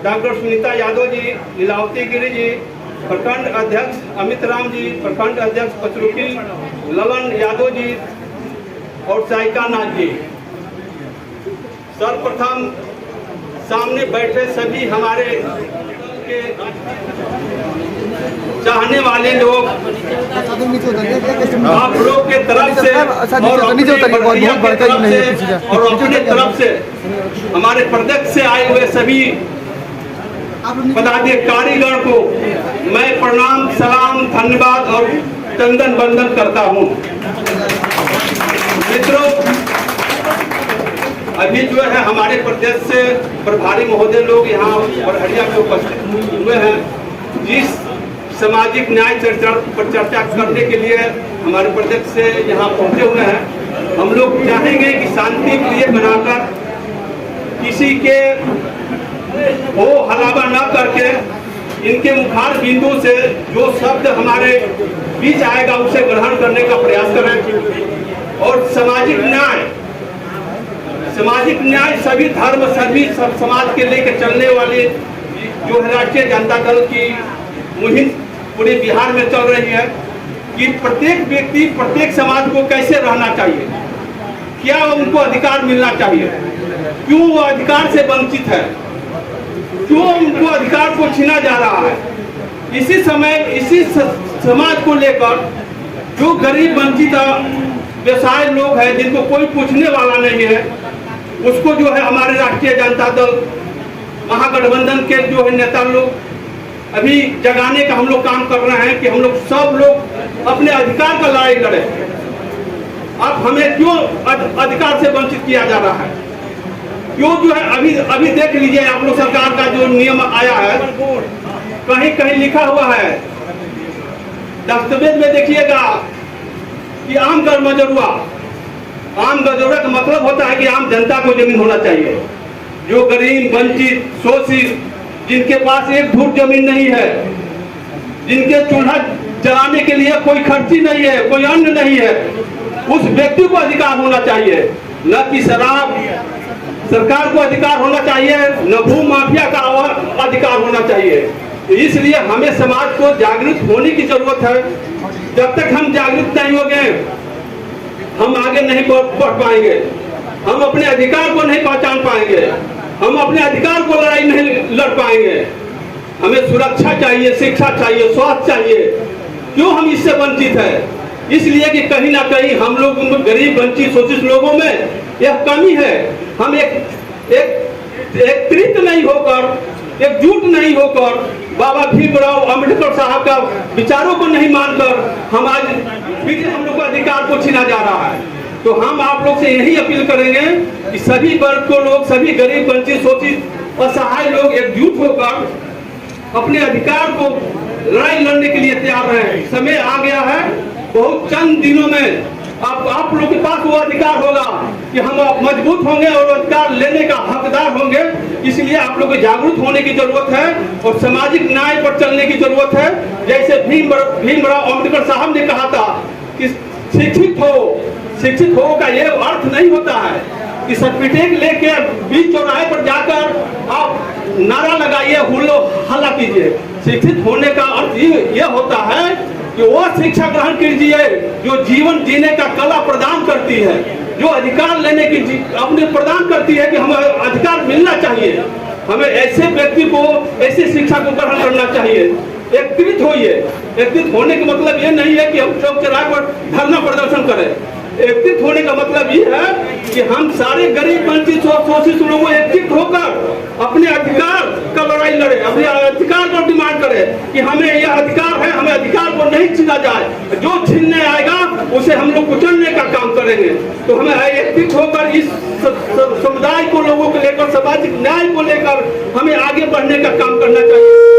Doctor Sunita Yadav ji, Lilavati Giri ji, प्रखंड अध्यक्ष अमित राम जी, प्रखंड अध्यक्ष पचरुखी ललन यादव जी और साइका नाथ जी। सर्वप्रथम सामने बैठे सभी हमारे के चाहने वाले लोग आप लोग के तरफ से और अपने तरफ से हमारे प्रदेश से आए हुए सभी पदाधिकारीगण को मैं प्रणाम, सलाम, धन्यवाद और चंदन वंदन करता हूं। मित्रों, अभी जो है हमारे प्रदेश से प्रभारी महोदय लोग यहाँ बरहड़िया में उपस्थित हुए हैं। जिस सामाजिक न्याय पर चर्चा करने के लिए हमारे प्रदेश से यहाँ पहुँचे हुए हैं, हम लोग चाहेंगे कि शांति प्रिय बनाकर किसी के हो हलावा न करके इनके मुखार बिंदु से जो शब्द हमारे बीच आएगा उसे ग्रहण करने का प्रयास करें। और सामाजिक न्याय सभी धर्म सभी समाज के लेकर चलने वाले जो है राष्ट्रीय जनता दल की मुहिम पूरे बिहार में चल रही है कि प्रत्येक व्यक्ति प्रत्येक समाज को कैसे रहना चाहिए, क्या उनको अधिकार मिलना चाहिए, क्यों वो अधिकार से वंचित है, क्यों उनको अधिकार को छीना जा रहा है। इसी समाज को लेकर जो गरीब वंचित व्यवसाय लोग हैं जिनको कोई पूछने वाला नहीं है, उसको जो है हमारे राष्ट्रीय जनता दल महागठबंधन के जो है नेता लोग अभी जगाने का हम लोग काम कर रहे हैं कि हम लोग सब लोग अपने अधिकार का लड़ाई लड़े। अब हमें क्यों अधिकार से वंचित किया जा रहा है, क्यों जो है अभी देख लीजिए आप लोग सरकार का जो नियम आया है, कहीं कहीं लिखा हुआ है दस्तावेज में देखिएगा कि आम गरमजरुआ का मतलब होता है कि आम जनता को जमीन होना चाहिए। जो गरीब वंचित शोषित जिनके पास एक धूर जमीन नहीं है, जिनके चूल्हा जलाने के लिए कोई खर्ची नहीं है, कोई अन्न नहीं है, उस व्यक्ति को अधिकार होना चाहिए, न कि शराब सरकार को अधिकार होना चाहिए, न भू माफिया का अधिकार होना चाहिए। इसलिए हमें समाज को जागृत होने की जरूरत है। जब तक हम जागृत नहीं होंगे हम आगे नहीं बढ़ पाएंगे, हम अपने अधिकार को नहीं पहचान पाएंगे, हम अपने अधिकार को लड़ाई नहीं लड़ पाएंगे। हमें सुरक्षा चाहिए, शिक्षा चाहिए, स्वास्थ्य चाहिए। क्यों हम इससे वंचित है? इसलिए कि कहीं ना कहीं हम लोग गरीब वंचित शोषित लोगों में यह कमी है। हम एकत्रित नहीं होकर, एकजुट नहीं होकर बाबा भीमराव अंबेडकर साहब का विचारों को नहीं मानकर हम आज फिर हम लोग को अधिकार को छीना जा रहा है। तो हम आप लोग से यही अपील करेंगे कि सभी वर्ग को लोग, सभी गरीब वंचित शोषित असहाय लोग एकजुट होकर अपने अधिकार को लड़ाई लड़ने के लिए तैयार रहे। समय आ गया है, बहुत चंद दिनों में आप लोग के पास वो अधिकार होगा कि हम मजबूत होंगे और अधिकार लेने का हकदार होंगे। इसलिए आप लोग को जागरूक होने की जरूरत है और सामाजिक न्याय पर चलने की जरूरत है। जैसे भीमराव अम्बेडकर साहब ने कहा था कि शिक्षित हो का ये अर्थ नहीं होता है कि सर्टिफिकेट लेके बीच चौराहे पर जाकर आप नारा लगाइए, हुल्लो हल्ला कीजिए। शिक्षित होने का अर्थ ये होता है कि वो शिक्षा ग्रहण कीजिए जो जीवन जीने का कला प्रदान करती है, जो अधिकार लेने की अपने प्रदान करती है कि हमें अधिकार मिलना चाहिए। हमें ऐसे व्यक्ति को ऐसी शिक्षा को ग्रहण करना चाहिए। एकत्रित होइए। एकत्रित होने का मतलब ये नहीं है कि हम चौक चौराहे पर धरना प्रदर्शन करें। एकत्रित होने का मतलब ये है कि हम सारे गरीब वंचित शोषित लोगों एकत्रित होकर अपने अधिकार का लड़ाई लड़े, अपने अधिकार को डिमांड करें कि हमें यह अधिकार है, हमें अधिकार को नहीं छीना जाए। जो छीनने आएगा उसे हम लोग कुचलने का काम करेंगे। तो हमें एकत्रित होकर इस समुदाय को, लोगों को लेकर, सामाजिक न्याय को लेकर हमें आगे बढ़ने का काम करना चाहिए।